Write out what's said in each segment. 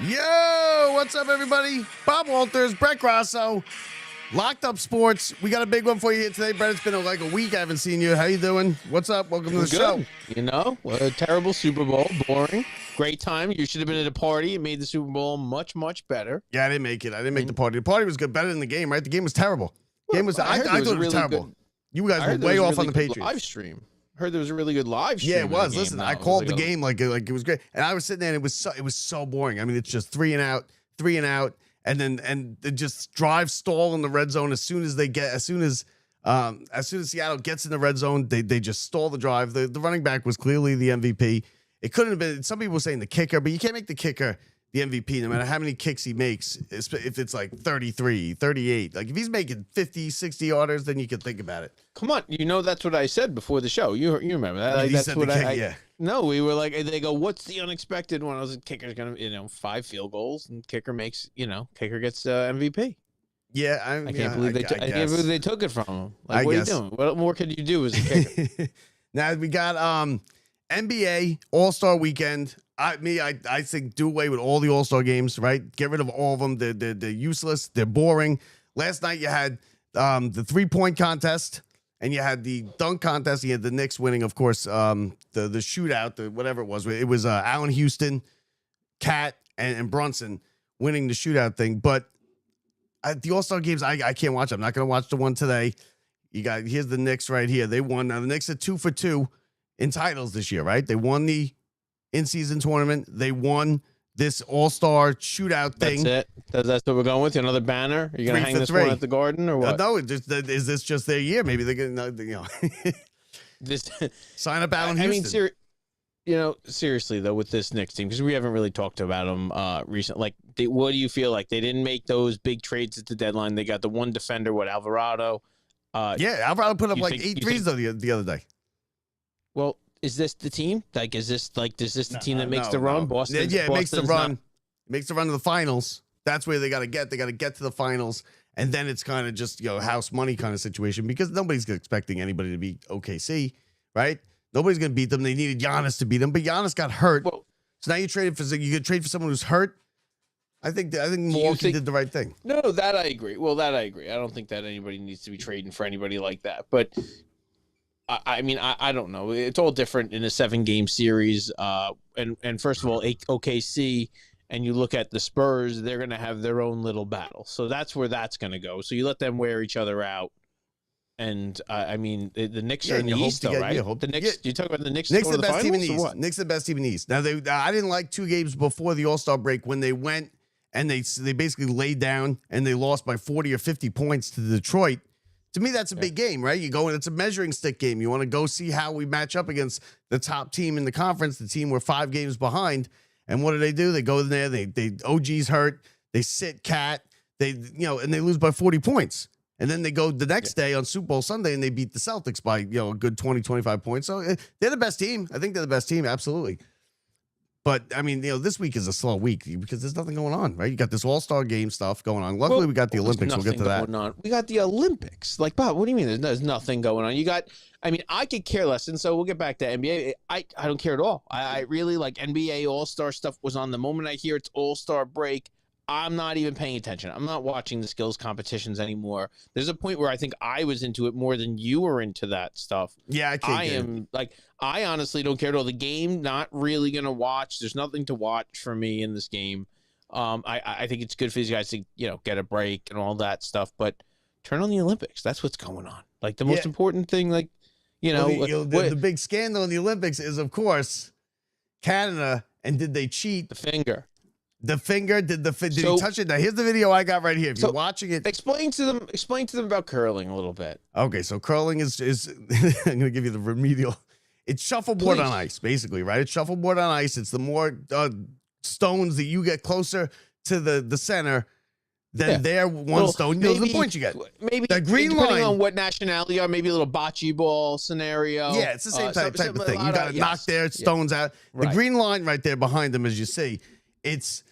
Yo, what's up, everybody? Bob Walters, Brett Grasso, Locked Up Sports. We got a big one for you here today, Brett. It's been like a week I haven't seen you. How you doing? What's up? Welcome to the show. You know, a terrible Super Bowl, boring. Great time. You should have been at a party. It made the Super Bowl much, much better. Yeah, I didn't make it. I didn't make the party. The party was good, better than the game, right? The game was terrible. Game was. I thought it was terrible. Good, you guys were way off on the Patriots. Live stream. Heard there was a really good live stream. Yeah, it was. Listen, I called the game like it was great, and I was sitting there, and it was so boring. I mean, it's just three and out, and then it just drive stall in the red zone as soon as Seattle gets in the red zone, they just stall the drive. The running back was clearly the MVP. It couldn't have been. Some people were saying the kicker, but you can't make the kicker the MVP no matter how many kicks he makes. If it's like 33, 38, like if he's making 50, 60 yarders, then you can think about it. Come on, you know that's what I said before the show. You remember that? Like, that's what yeah. No, we were like, they go, what's the unexpected one? I was like, kicker's gonna, 5 field goals, and kicker makes, kicker gets MVP. Yeah, I can't believe I can't believe they took it from him. Like, what are you doing? What more could you do as a kicker? Now we got NBA All-Star Weekend. I think do away with all the All-Star games, right? Get rid of all of them. They're useless. They're boring. Last night you had the 3-point contest, and you had the dunk contest. You had the Knicks winning, of course, the shootout, whatever it was. It was Allen Houston, Cat, and Brunson winning the shootout thing. But the All-Star games, I can't watch. I'm not going to watch the one today. Here's the Knicks right here. They won. Now the Knicks are 2 for 2 in titles this year, right? They won the in-season tournament. They won this All-Star shootout thing. That's it. That's what we're going with. Another banner. Are you going to hang this one at the Garden or what? No, is this just their year? Maybe they're going to, this sign up Allen Houston. I mean, seriously though, with this Knicks team, because we haven't really talked about them recently. Like, what do you feel like? They didn't make those big trades at the deadline. They got the one defender, Alvarado. Alvarado put up like 8 threes though the other day. Well, is this the team? Like, is this the team that makes the run? Boston. Yeah, it makes the run. Makes the run to the finals. That's where they got to get. They got to get to the finals, and then it's kind of just house money kind of situation because nobody's expecting anybody to beat OKC, right? Nobody's gonna beat them. They needed Giannis to beat them, but Giannis got hurt. Well, so now you could trade for someone who's hurt. I think Milwaukee did the right thing. No, that I agree. Well, that I agree. I don't think that anybody needs to be trading for anybody like that, but. I mean, I don't know. It's all different in a 7-game series. And first of all, OKC, and you look at the Spurs, they're going to have their own little battle. So that's where that's going to go. So you let them wear each other out. And I mean, the Knicks are in the East, though, right? The Knicks. You talk about the Knicks. Knicks are the best team in the East. Knicks are the best team in the East. Now I didn't like 2 games before the All-Star break when they went and they basically laid down and they lost by 40 or 50 points to Detroit. To me, that's a big game, right? You go and it's a measuring stick game. You want to go see how we match up against the top team in the conference, the team we're 5 games behind. And what do? They go in there. They OG's hurt. They sit Cat. And they lose by 40 points. And then they go the next day on Super Bowl Sunday and they beat the Celtics by a good 20, 25 points. So they're the best team. I think they're the best team, absolutely. But, I mean, this week is a slow week because there's nothing going on, right? You got this All-Star game stuff going on. Luckily, we got the Olympics. We'll get to that. We got the Olympics. Like, Bob, what do you mean there's nothing going on? I could care less. And so we'll get back to NBA. I don't care at all. I really like NBA All-Star stuff was on the moment I hear it's All-Star break. I'm not even paying attention. I'm not watching the skills competitions anymore. There's a point where I think I was into it more than you were into that stuff. Yeah, I honestly don't care at all. The game, not really going to watch. There's nothing to watch for me in this game. I think it's good for these guys to, get a break and all that stuff, but turn on the Olympics. That's what's going on. Like the most important thing, the big scandal in the Olympics is, of course, Canada. And did they cheat? The finger. Did he touch it? Now here's the video I got right here. If you're watching it, explain to them about curling a little bit. Okay, so curling is I'm gonna give you the remedial. It's shuffleboard on ice, basically, right? It's shuffleboard on ice. It's the more stones that you get closer to the center, then their one stone. Those are the points you get. Maybe the green depending line on what nationality you are, maybe a little bocce ball scenario. Yeah, it's the same type of thing. You got to knock their stones out. The green line right there behind them, as you see, it's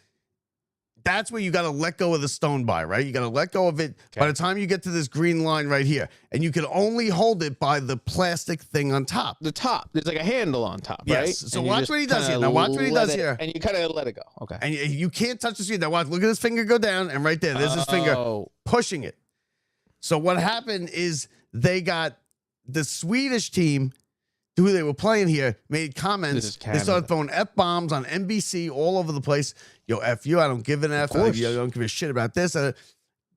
That's where you got to let go of the stone by, right? You got to let go of it by the time you get to this green line right here. And you can only hold it by the plastic thing on top. The top. There's like a handle on top, right? Yes. So And you watch just what he does kinda here. Now watch what he does let it- here. And you kind of let it go. Okay. And you can't touch the screen. Now watch. Look at his finger go down. And right there's his finger pushing it. So what happened is they got the Swedish team who they were playing here made comments. They started throwing F-bombs on NBC all over the place. Yo, F you, I don't give an F. I don't give a shit about this.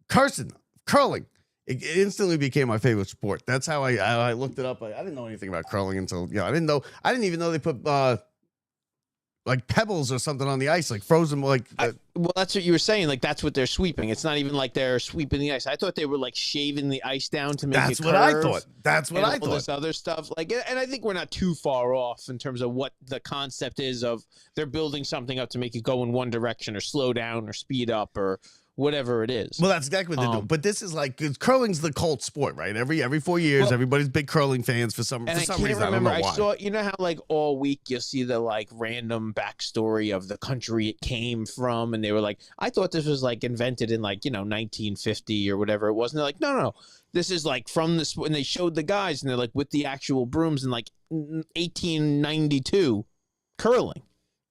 Cursing, curling. It instantly became my favorite sport. That's how I looked it up. I didn't know anything about curling until, I didn't even know they put like pebbles or something on the ice, like frozen, like. Well, that's what you were saying. Like, that's what they're sweeping. It's not even like they're sweeping the ice. I thought they were like shaving the ice down to make it curve. That's what I thought. That's what I all thought. This other stuff, like, and I think we're not too far off in terms of what the concept is of they're building something up to make it go in one direction or slow down or speed up or whatever it is. Well, that's exactly what they do. But this is like, 'cause curling's the cult sport, right? Every 4 years, everybody's big curling fans for some reason. Remember, I don't know why. I saw, you know how like all week you'll see the like random backstory of the country it came from, and they were like, I thought this was like invented in like 1950 or whatever it was, and they're like, no, this is like from this. And they showed the guys, and they're like with the actual brooms in like 1892 curling.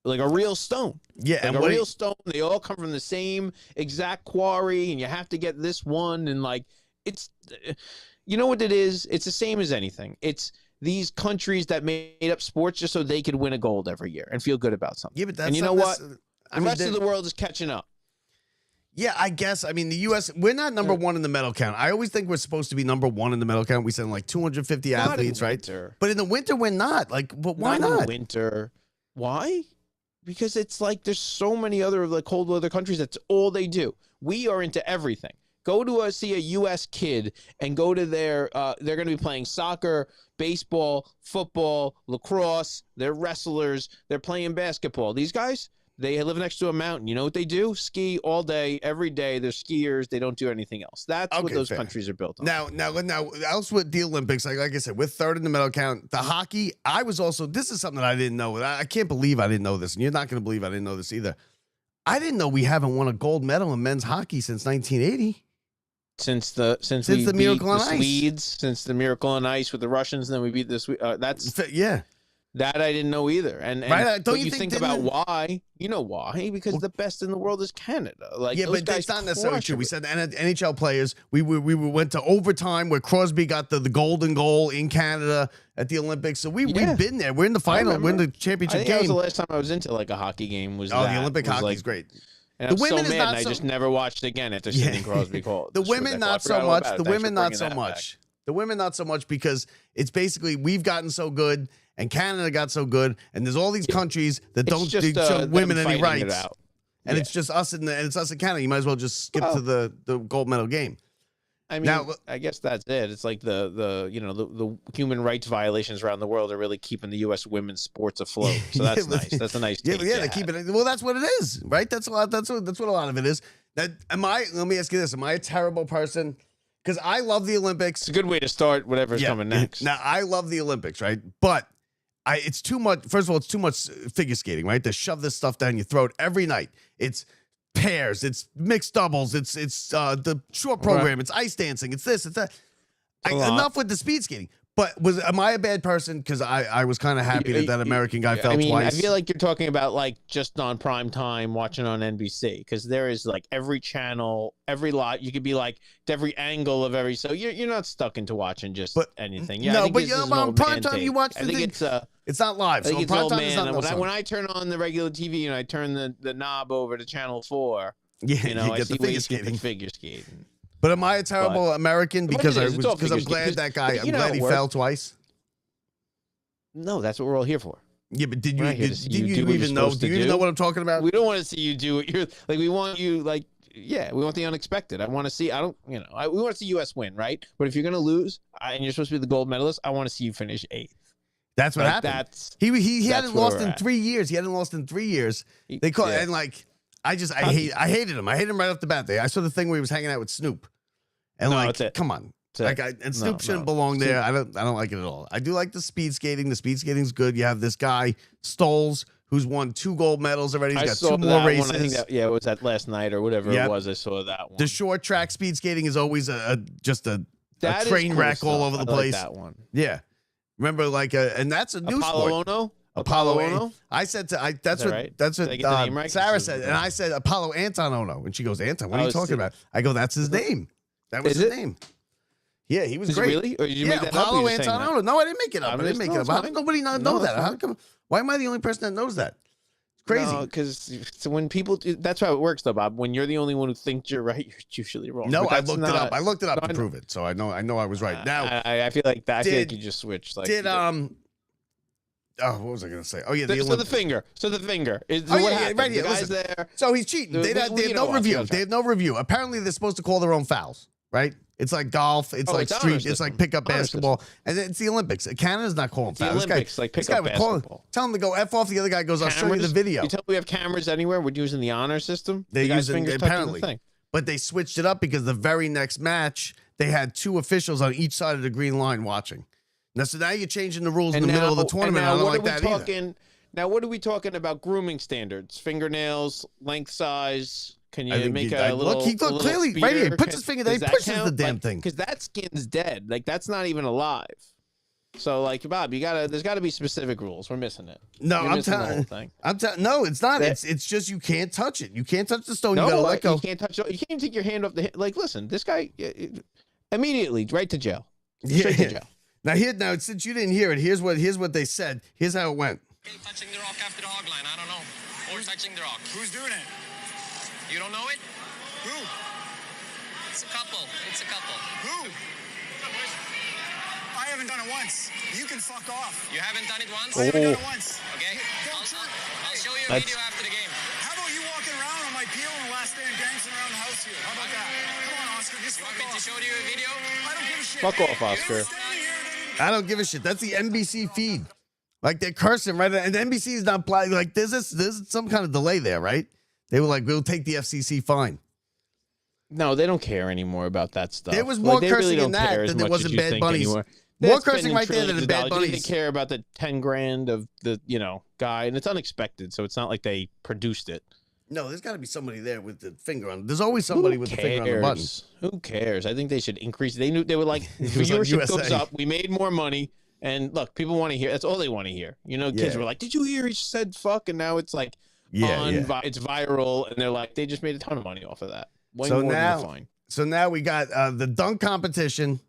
Like a real stone. Yeah, like and a real stone. They all come from the same exact quarry, and you have to get this one. And like, it's, you know what it is? It's the same as anything. It's these countries that made up sports just so they could win a gold every year and feel good about something. Yeah, but that's and you know what? The rest of the world is catching up. Yeah, I guess. I mean, the U.S., we're not number one in the medal count. I always think we're supposed to be number one in the medal count. We send like 250 athletes, right? But in the winter, we're not. Like, but why not? In the winter. Why? Because it's like there's so many other like cold weather countries. That's all they do. We are into everything. Go to see a U.S. kid and go to their. They're going to be playing soccer, baseball, football, lacrosse. They're wrestlers. They're playing basketball. These guys, they live next to a mountain. You know what they do? Ski all day, every day. They're skiers. They don't do anything else. That's what those countries are built on. Now, else with the Olympics, like I said, we're third in the medal count. The hockey, I was also. This is something that I didn't know. I can't believe I didn't know this, and you're not going to believe I didn't know this either. I didn't know we haven't won a gold medal in men's hockey since 1980. Since the Miracle on Ice. Swedes, since the Miracle on Ice with the Russians, and then we beat the Swedes. That I didn't know either. And right, don't you think about why? You know why? Because the best in the world is Canada. Like, yeah, but that's not necessarily true. We said NHL players. We went to overtime where Crosby got the golden goal in Canada at the Olympics. So we've been there. We're in the final. We're in the championship game. That was the last time I was into like a hockey game. The Olympic hockey is great. And the women so mad, I just never watched again after Sidney Crosby called. The women not so much. The women not so much. The women not so much because it's basically we've gotten so good. And Canada got so good, and there's all these countries that don't show women any rights, and it's just us and it's us in Canada. You might as well just skip to the gold medal game. I mean, I guess that's it. It's like the human rights violations around the world are really keeping the U.S. women's sports afloat. So that's nice. That's a nice. Yeah, they keep it. Well, that's what it is, right? That's a lot. That's what a lot of it is. Let me ask you this: am I a terrible person? Because I love the Olympics. It's a good way to start whatever's coming next. Now I love the Olympics, right? But it's too much. First of all, it's too much figure skating, right? To shove this stuff down your throat every night. It's pairs, it's mixed doubles, it's the short program, it's ice dancing, it's this, it's that. Enough with the speed skating. But am I a bad person? Because I was kind of happy that American guy fell twice. I feel like you're talking about like just on prime time watching on NBC, because there is like every channel, every lot. You could be like every angle of every. So you're not stuck into watching just anything. Yeah, no, but on prime time you watch the thing. It's not live. So prime time is not when I turn on the regular TV and I turn the knob over to channel 4, you I get see the figure skating. But am I a terrible American because I'm glad that guy? I'm glad he fell twice. No, that's what we're all here for. Yeah, but did you even know? Do you even know what I'm talking about? We don't want to see you do what you're like. We want you like. Yeah, we want the unexpected. I want to see. We want to see U.S. win, right? But if you're gonna lose and you're supposed to be the gold medalist, I want to see you finish 8th. That's what happened. He hadn't lost in 3 years. He hadn't lost in 3 years. They call and like. I hated him. I hated him right off the bat. I saw the thing where he was hanging out with Snoop, and come on, and Snoop shouldn't belong there. I don't like it at all. I do like the speed skating. The speed skating's good. You have this guy Stoles who's won 2 gold medals already. He's I got saw 2 more that races. one. I think that, it was that last night or whatever it was. I saw that one. The short track speed skating is always just a train cool wreck all over the place. Like that one. Yeah. Remember, and that's a new sport. Apollo Ono? I said that's right? what Did I get the name right? Sarah said, and I said Apollo Anton Ono, and she goes, Anton, what are you talking about? I go, that's his name. That was his name. Yeah, he was great. Really? Or did you make that Apollo up? Anton Ono. No, I didn't make it up. I didn't make it up. How come nobody know that? How come? Why am I the only person that knows that? It's crazy. Because when people that's how it works, though, Bob. When you're the only one who thinks you're right, you're usually wrong. No, I looked it up. I looked it up to prove it, so I know I was right. Now, I feel like that. I feel like you just switched. Like, oh, what was I going to say? Oh, yeah. So the finger. Is oh, what yeah, happened. right here. The guy's Listen. there. So he's cheating. They have no review. They have no review. Apparently, they're supposed to call their own fouls, right? It's like golf. It's like street. It's like pickup basketball. And it's the Olympics. Canada's not calling fouls. The Olympics, like pickup basketball. Tell him to go F off. The other guy goes, I'll show you the video. You tell me we have cameras anywhere? We're using the honor system? They're using, apparently. The thing. But they switched it up because the very next match, they had 2 officials on each side of the green line watching. Now, so now you're changing the rules in the middle of the tournament. I don't like that either. Now, what are we talking about grooming standards? Fingernails, length size? Can you make a little... Look, he clearly, right here, he puts his finger there, he pushes the damn thing. Because that skin's dead. Like, that's not even alive. So, like, Bob, there's got to be specific rules. We're missing it. No, I'm telling no, it's not. It's just you can't touch it. You can't touch the stone. You gotta let go. You can't touch it. You can't even take your hand off the... Like, listen, this guy, immediately, right to jail. Straight to jail. Now, since you didn't hear it, here's what they said. Here's how it went. Touching the rock after the hog line, I don't know. Or touching the rock. Who's doing it? You don't know it? Who? It's a couple. Who? I haven't done it once. You can fuck off. You haven't done it once? I haven't done it once. Okay. I'll show you a video after the game. How about you walking around on my peel on the last day and dancing around the house here? How about that? Come on, Oscar. Just fuck off. You want me to show you a video? I don't give a shit. Fuck off, Oscar. I don't give a shit. That's the NBC feed. Like, they're cursing, right? And NBC is not playing. Like, there's some kind of delay there, right? They were like, we'll take the FCC fine. No, they don't care anymore about that stuff. There was more cursing in that than there was in Bad Bunnies. More cursing right there than in Bad Bunnies. They care about the 10 grand of the, guy, and it's unexpected, so it's not like they produced it. No, there's got to be somebody there with the finger on. There's always somebody with the finger on the button. Who cares? I think they should increase. They were like, viewership goes up. We made more money. And look, people want to hear. That's all they want to hear. Kids were like, "Did you hear he said fuck?" And now it's like, it's viral, and they're like, they just made a ton of money off of that. Way more than the fine. So now we got the dunk competition.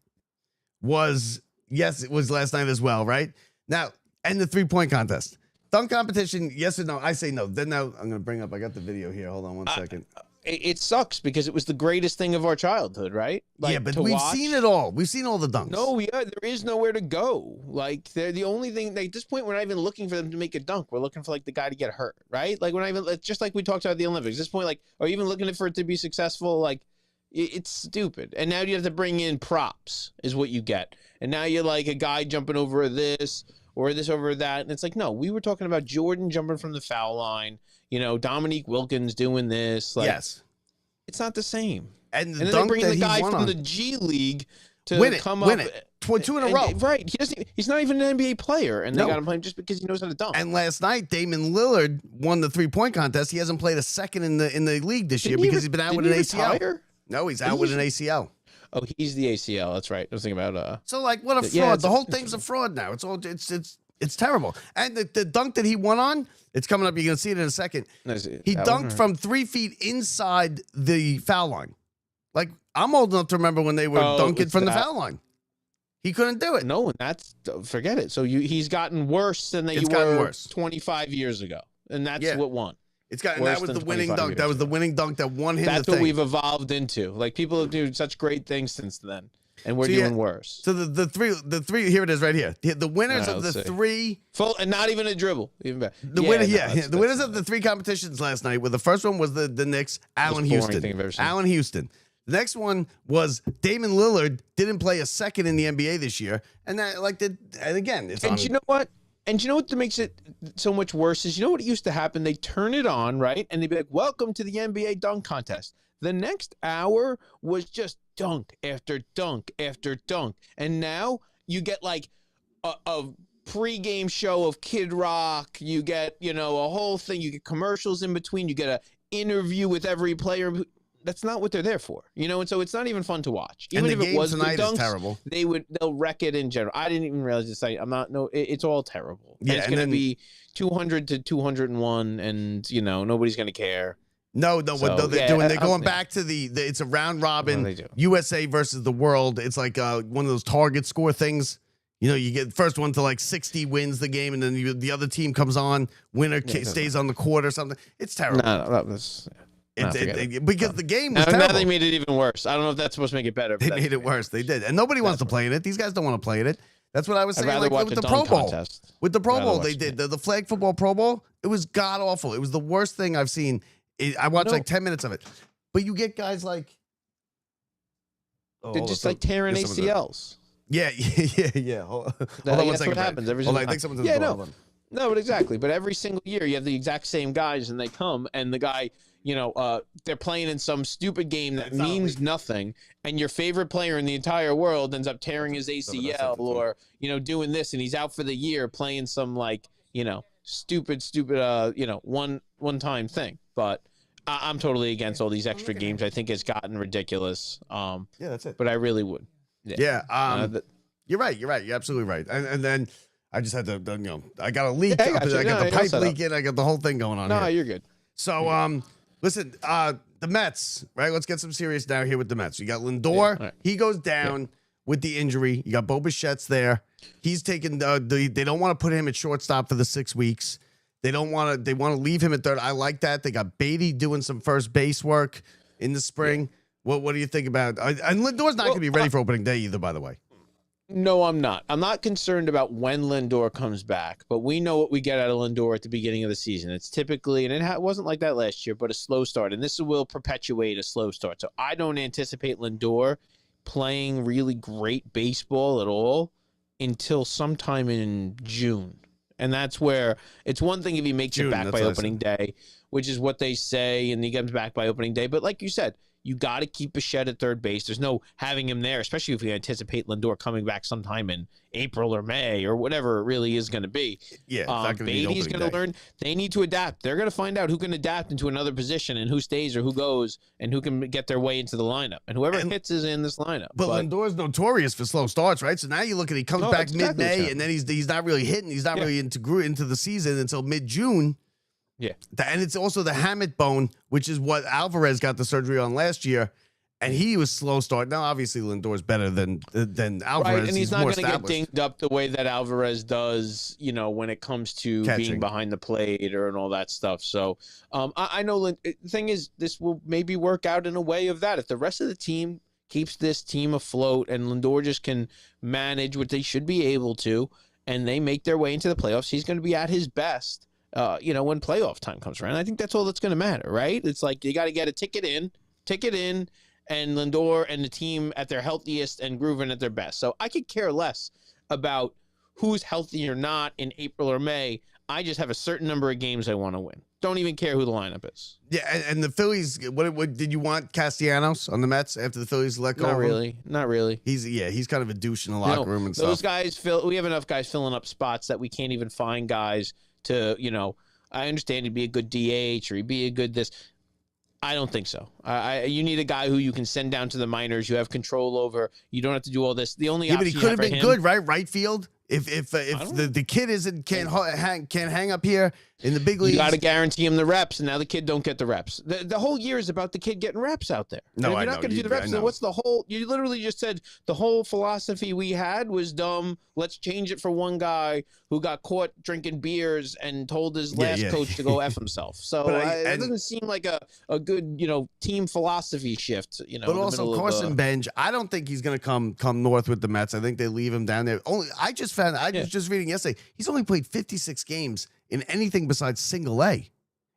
It was last night as well, right? Now, and the 3-point contest. Dunk competition, yes or no? I say no. Then now I'm going to bring up. I got the video here. Hold on one second. It sucks because it was the greatest thing of our childhood, right? Like, yeah, but we've seen it all. We've seen all the dunks. No, there is nowhere to go. Like, they're the only thing. Like, at this point, we're not even looking for them to make a dunk. We're looking for like the guy to get hurt, right? Like, we're not even just like we talked about the Olympics. At this point, like, are you even looking for it to be successful? Like, it's stupid. And now you have to bring in props, is what you get. And now you're like a guy jumping over this or this over that, and it's like, no, we were talking about Jordan jumping from the foul line. Dominique Wilkins doing this. Like, yes. It's not the same. And then they bring the guy from the G League to win it. 2 in a row. Right. He's not even an NBA player, and they got him playing just because he knows how to dunk. And last night, Damian Lillard won the 3-point contest. He hasn't played a second in the league this year because he's been out with an ACL. Retire? No, he's out with an ACL. Oh, he's the ACL. That's right. I was thinking about So like, what a fraud! Yeah, the whole thing's a fraud now. It's terrible. And the dunk that he won on, it's coming up. You're gonna see it in a second. He dunked from 3 feet inside the foul line. Like, I'm old enough to remember when they were dunking from the foul line. He couldn't do it. No, and forget it. So he's gotten worse than you were 25 years ago, and that's what won. That was the winning dunk. That was the winning dunk that won him. That's what we've evolved into. Like, people have done such great things since then, and we're doing worse. So the three. Here it is, right here. The winners of the 3 full, and not even a dribble. Even better. The winners of the 3 competitions last night. Well, the first one was the Knicks. Allen Houston. The next one was Damian Lillard didn't play a second in the NBA this year, and again, it's. And you know what? And you know what makes it so much worse is, what used to happen? They turn it on, right? And they'd be like, welcome to the NBA dunk contest. The next hour was just dunk after dunk after dunk. And now you get like a pre-game show of Kid Rock. You get, a whole thing. You get commercials in between. You get an interview with every player. That's not what they're there for, and so it's not even fun to watch. Even and the if game it was tonight good dunks, is terrible. They'll wreck it in general. I didn't even realize this. It's all terrible. Yeah, it's going to be 200 to 201, and nobody's going to care. No, So, what they're doing, they're going yeah. back to it's a round robin, What do they do? USA versus the world. It's like one of those target score things. You get the first one to like 60 wins the game, and then the other team comes on, winner stays on the court or something. It's terrible. No, that's Because the game was now terrible. they made it even worse. I don't know if that's supposed to make it better. They made it worse. They did, and nobody wants to play in it. These guys don't want to play in it. That's what I was I'd saying. rather watch With a the Pro dunk Bowl, contest. with the Pro Rather Bowl, watch they did the flag football Pro Bowl. It was god awful. It was the worst thing I've seen. I watched like 10 minutes of it, but you get guys like they're just like tearing ACLs. Yeah. Hold on one That's second. what happens every Hold single on, I think time. someone's in the door. Hold on. No, but exactly. But every single year, you have the exact same guys, and they come, and the guy, they're playing in some stupid game that means nothing, and your favorite player in the entire world ends up tearing his ACL or, doing this, and he's out for the year playing some, stupid, one-time thing. But I'm totally against all these extra games. I think it's gotten ridiculous. Yeah, that's it. But I really would. Yeah. You're right. You're absolutely right. And then I just had to, I got a leak. Yeah, I got the pipe leaking. I got the whole thing going on No, here. you're good. So, listen, the Mets, right? Let's get some serious now here with the Mets. You got Lindor. Yeah, right. He goes down with the injury. You got Bo Bichette's there. He's taking they don't want to put him at shortstop for the 6 weeks. They want to leave him at third. I like that. They got Beatty doing some first base work in the spring. Yeah. What do you think about? And Lindor's not going to be ready for opening day either, by the way. No, I'm not. I'm not concerned about when Lindor comes back, but we know what we get out of Lindor at the beginning of the season. It's typically, and it wasn't like that last year, but a slow start, and this will perpetuate a slow start. So I don't anticipate Lindor playing really great baseball at all until sometime in June. And that's where it's one thing if he makes it back by opening day, which is what they say, and he comes back by opening day. But like you said, you got to keep Bichette at third base. There's no having him there, especially if we anticipate Lindor coming back sometime in April or May or whatever it really is going to be. Yeah, Beatty's going to learn. They need to adapt. They're going to find out who can adapt into another position and who stays or who goes and who can get their way into the lineup. And whoever hits is in this lineup. But Lindor's notorious for slow starts, right? So now you look at he comes back mid-May, and then he's not really hitting. He's not really into the season until mid-June. Yeah. And it's also the hamate bone, which is what Alvarez got the surgery on last year. And he was slow start. Now, obviously, Lindor's better than Alvarez. Right, and he's not going to get established. dinged up the way that Alvarez does, when it comes to being behind the plate and all that stuff. So I know the thing is, this will maybe work out in a way of that. If the rest of the team keeps this team afloat and Lindor just can manage what they should be able to, and they make their way into the playoffs, he's going to be at his best. When playoff time comes around. I think that's all that's going to matter, right? It's like you got to get a ticket in, and Lindor and the team at their healthiest and grooving at their best. So I could care less about who's healthy or not in April or May. I just have a certain number of games I want to win. Don't even care who the lineup is. Yeah, and the Phillies, what did you want Castellanos on the Mets after the Phillies let go? Not really. He's kind of a douche in the locker room and stuff. Those guys we have enough guys filling up spots that we can't even find guys to, I understand he'd be a good DH or he'd be a good this. I don't think so. You need a guy who you can send down to the minors. You have control over. You don't have to do all this. The only option but he could have been good, right? Right field. If the kid can't hang up here in the big leagues, you got to guarantee him the reps, and now the kid don't get the reps. The whole year is about the kid getting reps out there. No, and if you're not going to do the reps, then what's the whole? You literally just said the whole philosophy we had was dumb. Let's change it for one guy who got caught drinking beers and told his last coach to go F himself. So it doesn't seem like a good team philosophy shift. But also Carson Bench, I don't think he's going to come north with the Mets. I think they leave him down there. I was just reading yesterday. He's only played 56 games in anything besides single A.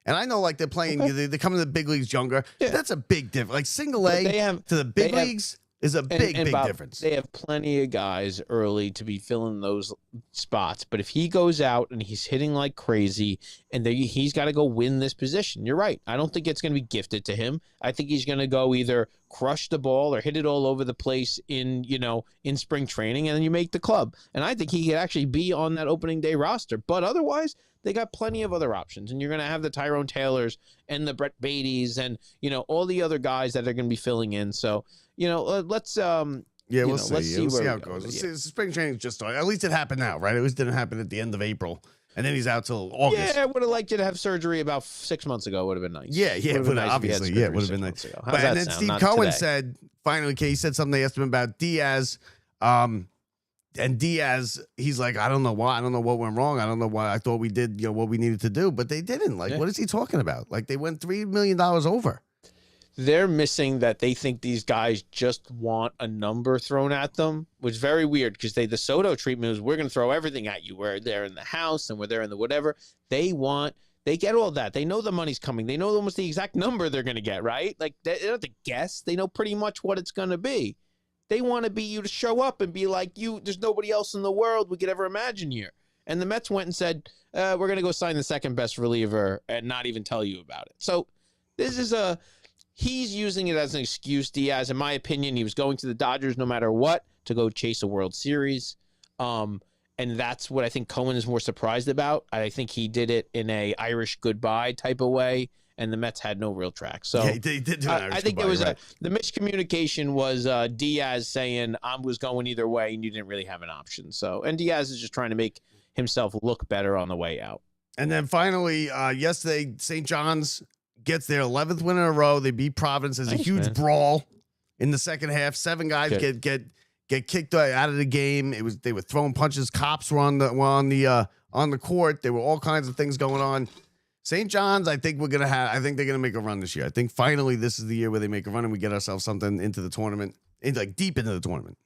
And I know they're playing, they come to the big leagues younger. Yeah. That's a big difference. Like single A to the big leagues, is a big Bob, difference. They have plenty of guys early to be filling those spots, but if he goes out and he's hitting like crazy, and he's got to go win this position, you're right. I don't think it's going to be gifted to him. I think he's going to go either crush the ball or hit it all over the place in spring training, and then you make the club. And I think he could actually be on that opening day roster. But otherwise, they got plenty of other options, and you're going to have the Tyrone Taylors and the Brett Beatties and all the other guys that are going to be filling in. So. Let's we'll see. Let's see, We'll see how it go. goes. Yeah. Spring training just started. At least it happened now, right? At least it didn't happen at the end of April, and then he's out till August. Yeah, I would have liked you to have surgery about 6 months ago. Would have been nice. Yeah, obviously, it would have been nice. But and then Steve Cohen said, finally, he said something. They asked him about Diaz, and Diaz, he's like, I don't know why. I don't know what went wrong. I don't know why. I thought we did, what we needed to do, but they didn't. Like, what is he talking about? Like, they went $3 million over. They're missing that. They think these guys just want a number thrown at them, which is very weird because the Soto treatment is we're going to throw everything at you. We're there in the house and we're there in the whatever. They get all that. They know the money's coming. They know almost the exact number they're going to get, right? Like they don't have to guess. They know pretty much what it's going to be. They want you to show up and be like, there's nobody else in the world we could ever imagine here. And the Mets went and said, we're going to go sign the second best reliever and not even tell you about it. So this is he's using it as an excuse, Diaz. In my opinion, he was going to the Dodgers no matter what to go chase a World Series. And that's what I think Cohen is more surprised about. I think he did it in a Irish goodbye type of way, and the Mets had no real track. So yeah, they did do an Irish I think goodbye, there was right. the miscommunication was Diaz saying I was going either way, and you didn't really have an option. So, and Diaz is just trying to make himself look better on the way out. And then finally, yesterday, St. John's gets their 11th win in a row. They beat Providence. There's a huge brawl in the second half. 7 guys get kicked out of the game. They were throwing punches. Cops were on the court. There were all kinds of things going on. St. John's, I think they're gonna make a run this year. I think finally this is the year where they make a run and we get ourselves something into the tournament, deep into the tournament.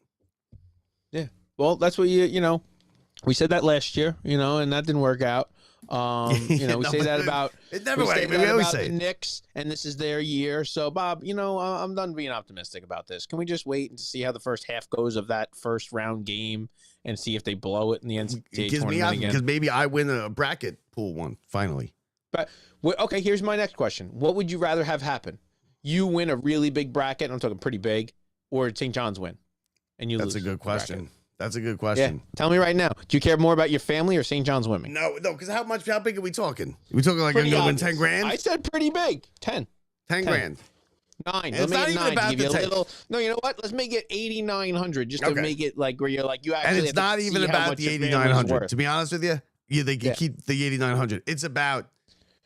Yeah. Well, that's what we said that last year, and that didn't work out. We say that about it never went. We always say the Knicks, and this is their year. So, Bob, I'm done being optimistic about this. Can we just wait and see how the first half goes of that first round game and see if they blow it in the NCAA tournament again? Because maybe I win a bracket pool one finally. But okay, here's my next question: what would you rather have happen? You win a really big bracket, and I'm talking pretty big, or St. John's win, and you lose? That's a good question. That's a good question. Yeah. Tell me right now. Do you care more about your family or St. John's winning? No, because how big are we talking? Are we talking like Pretty I'm going to win obvious. 10 grand? I said pretty big. 10. 10 grand. 9. It's not even about the 10. No, you know what? Let's make it 8,900 just to make it like where you're like you actually. And it's not even about the 8,900. To be honest with you, they can keep the 8,900. It's about.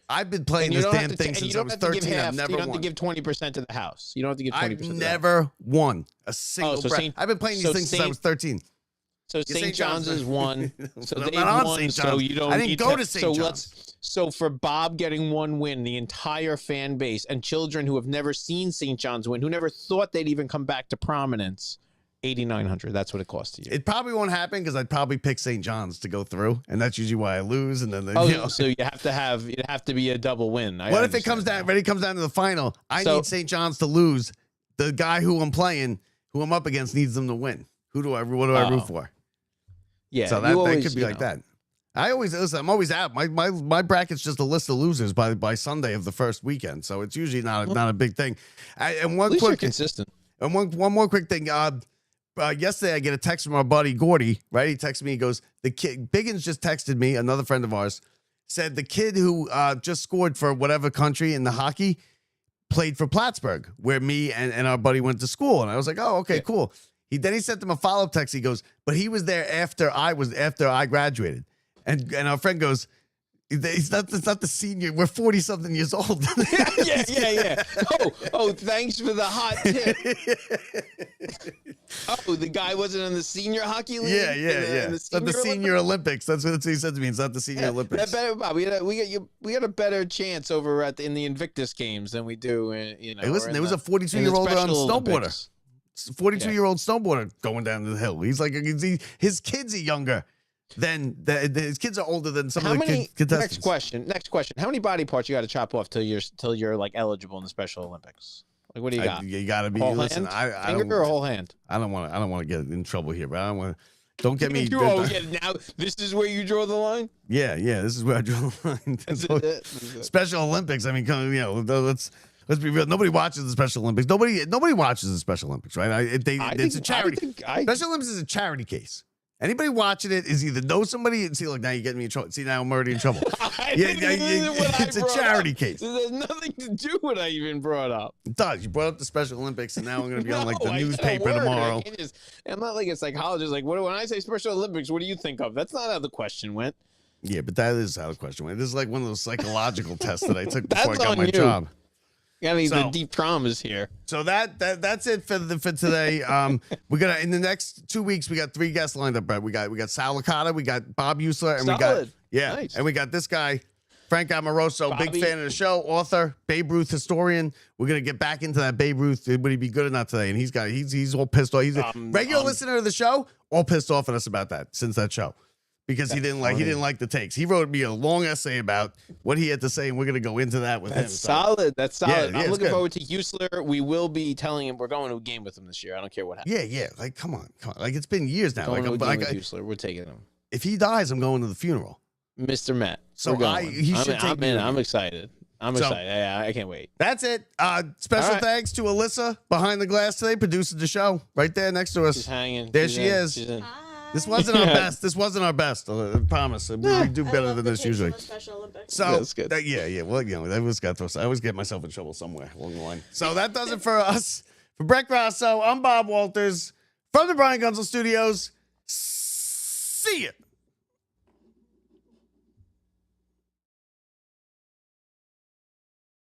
I've been playing this damn thing since I was 13. I've never won. You don't have to give 20% to the house. You don't have to give 20%. I've never won a single bracket. I've been playing these things since I was 13. So St. John's is one. So I'm they've not on won. St. So John's. you don't. I didn't go to St. John's. So for Bob getting one win, the entire fan base and children who have never seen St. John's win, who never thought they'd even come back to prominence, 8,900. That's what it costs you. It probably won't happen because I'd probably pick St. John's to go through, and that's usually why I lose. And then so you have to be a double win. What if it comes down to the final? I need St. John's to lose. The guy who I'm playing, who I'm up against, needs them to win. What do I root for? Yeah, so that could be like that. I'm always out. My bracket's just a list of losers by Sunday of the first weekend, so it's usually not a big thing. And one quick consistent. And one more quick thing. Yesterday I get a text from our buddy Gordy. Right, he texted me. He goes, "The kid Biggins just texted me. Another friend of ours said the kid who just scored for whatever country in the hockey played for Plattsburgh, where me and our buddy went to school." And I was like, "Oh, okay, cool." He sent him a follow-up text. He goes, "But he was there after I graduated." And our friend goes, "It's not the senior. We're 40-something years old." Yeah. Oh, thanks for the hot tip. Oh, the guy wasn't in the senior hockey league? Yeah. It's not the senior Olympics. That's what he said to me. It's not the senior Olympics. Bob, we got a better chance over in the Invictus games than we do Hey, listen, there was a 42-year-old on snowboarder. 42-year-old snowboarder going down the hill. He's like, his kids are younger than his kids are older than some of the contestants. Next question. How many body parts you got to chop off till you're like eligible in the Special Olympics? Like, what do you got? You got to be. Whole Listen, hand? I Finger don't. or a whole hand? I don't want to get in trouble here, but I don't want to. Don't get me. Now this is where you draw the line. Yeah. This is where I draw the line. Special Olympics. I mean, let's be real. Nobody watches the Special Olympics. Nobody watches the Special Olympics, right? It's a charity. Special Olympics is a charity case. Anybody watching it is either know somebody and see, look, now you're getting me in trouble. See, now I'm already in trouble. It's a charity case. This has nothing to do with what I even brought up. It does. You brought up the Special Olympics, and now I'm going to be on like the I newspaper said a word. tomorrow. I'm not like a psychologist. Like, when I say Special Olympics, what do you think of? That's not how the question went. Yeah, but that is how the question went. This is like one of those psychological tests that I took before I got my you. job. The deep traumas here. So that's it for today. We're gonna in the next 2 weeks we got 3 guests lined up. Brett. We got Sal Licata, we got Bob Usler, and Solid. and we got this guy, Frank Amoroso, Bobby. big fan of the show, author, Babe Ruth historian. We're gonna get back into that Babe Ruth. Would he be good or not today? And he's all pissed off. He's a regular listener of the show, all pissed off at us about that since that show. Because he didn't like the takes. He wrote me a long essay about what he had to say, and we're gonna go into that with him. That's solid. That's solid. Yeah, I'm looking good. forward to Usler. We will be telling him we're going to a game with him this year. I don't care what happens. Yeah. Like, come on. Like, it's been years now. Going Like, to a game with Usler. We're taking him. if he dies, I'm going to the funeral. Mr. Matt. So we're going. I'm in. I'm excited. I'm excited. Yeah, I can't wait. That's it. Special thanks to Alyssa behind the glass today, producing the show right there next to us. She's hanging. There she is. She's in. This wasn't our best. This wasn't our best. I promise. We do better than this usually. Special Olympics. So That's good. yeah. Well, I always get myself in trouble somewhere along the line. So that does it for us. For Brett Grasso, I'm Bob Walters from the Brian Gunzel Studios. See ya.